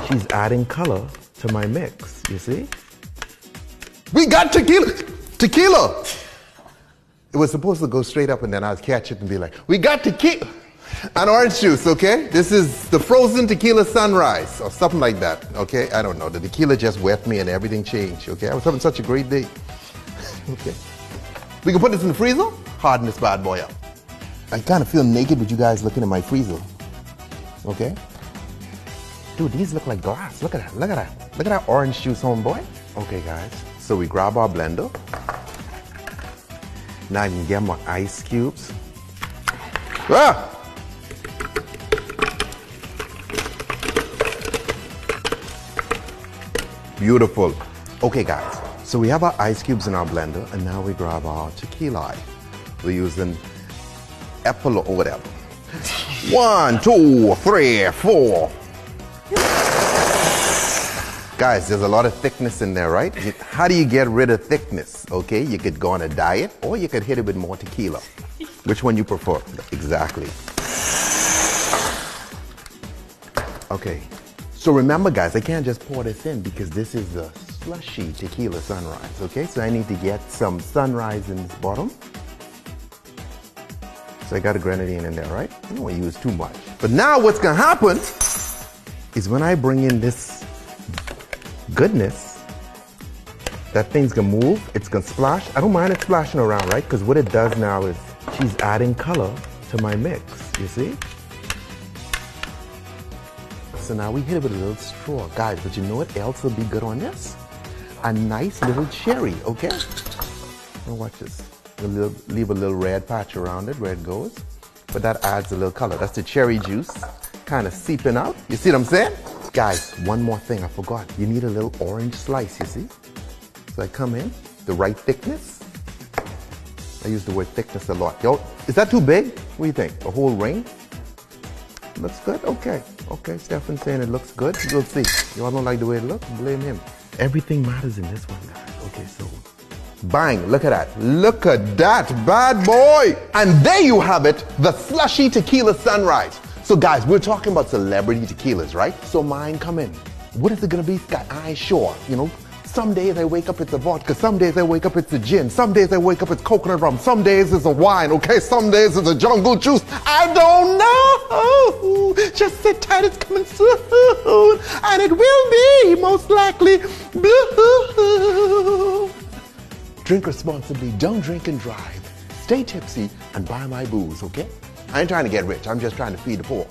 She's adding color to my mix, you see? We got tequila! Tequila! It was supposed to go straight up and then I'd catch it and be like, we got tequila! And orange juice, okay? This is the frozen tequila sunrise or something like that, okay? I don't know. The tequila just wet me and everything changed, okay? I was having such a great day. Okay. We can put this in the freezer, harden this bad boy up. I kind of feel naked with you guys looking at my freezer, okay? Dude, these look like glass. Look at that, look at that. Look at that orange juice, homeboy. Okay, guys, so we grab our blender. Now I can get my ice cubes. Ah! Beautiful. Okay, guys, so we have our ice cubes in our blender, and now we grab our tequila. We're using apple or whatever. 1, 2, 3, 4. Guys, there's a lot of thickness in there, right? How do you get rid of thickness? Okay, you could go on a diet, or you could hit it with more tequila. Which one you prefer? Exactly. Okay. So remember, guys, I can't just pour this in because this is a Slushee tequila sunrise, okay? So I need to get some sunrise in this bottom. So I got a grenadine in there, right? I don't want to use too much. But now what's gonna happen is when I bring in this goodness, that thing's gonna move, it's gonna splash. I don't mind it splashing around, right? Because what it does now is she's adding color to my mix, you see? So now we hit it with a little straw. Guys, but you know what else will be good on this? A nice little cherry, okay? Now watch this. We'll leave a little red patch around it where it goes. But that adds a little color. That's the cherry juice kind of seeping out. You see what I'm saying? Guys, one more thing I forgot. You need a little orange slice, you see? So I come in, the right thickness. I use the word thickness a lot. Yo, is that too big? What do you think? A whole ring? Looks good? Okay. Okay, Stefan's saying it looks good. We'll see. Y'all don't like the way it looks? Blame him. Everything matters in this one, guys. Okay, so bang, look at that. Look at that bad boy. And there you have it, the Slushee tequila sunrise. So guys, we're talking about celebrity tequilas, right? So mine come in. What is it gonna be, Scott? I ain't sure, you know? Some days I wake up, it's a vodka. Some days I wake up, it's a gin. Some days I wake up, it's coconut rum. Some days it's a wine, okay? Some days it's a jungle juice. I don't know. Just sit tight, it's coming soon. And it will be, most likely, blue. Drink responsibly, don't drink and drive. Stay tipsy and buy my booze, okay? I ain't trying to get rich, I'm just trying to feed the poor.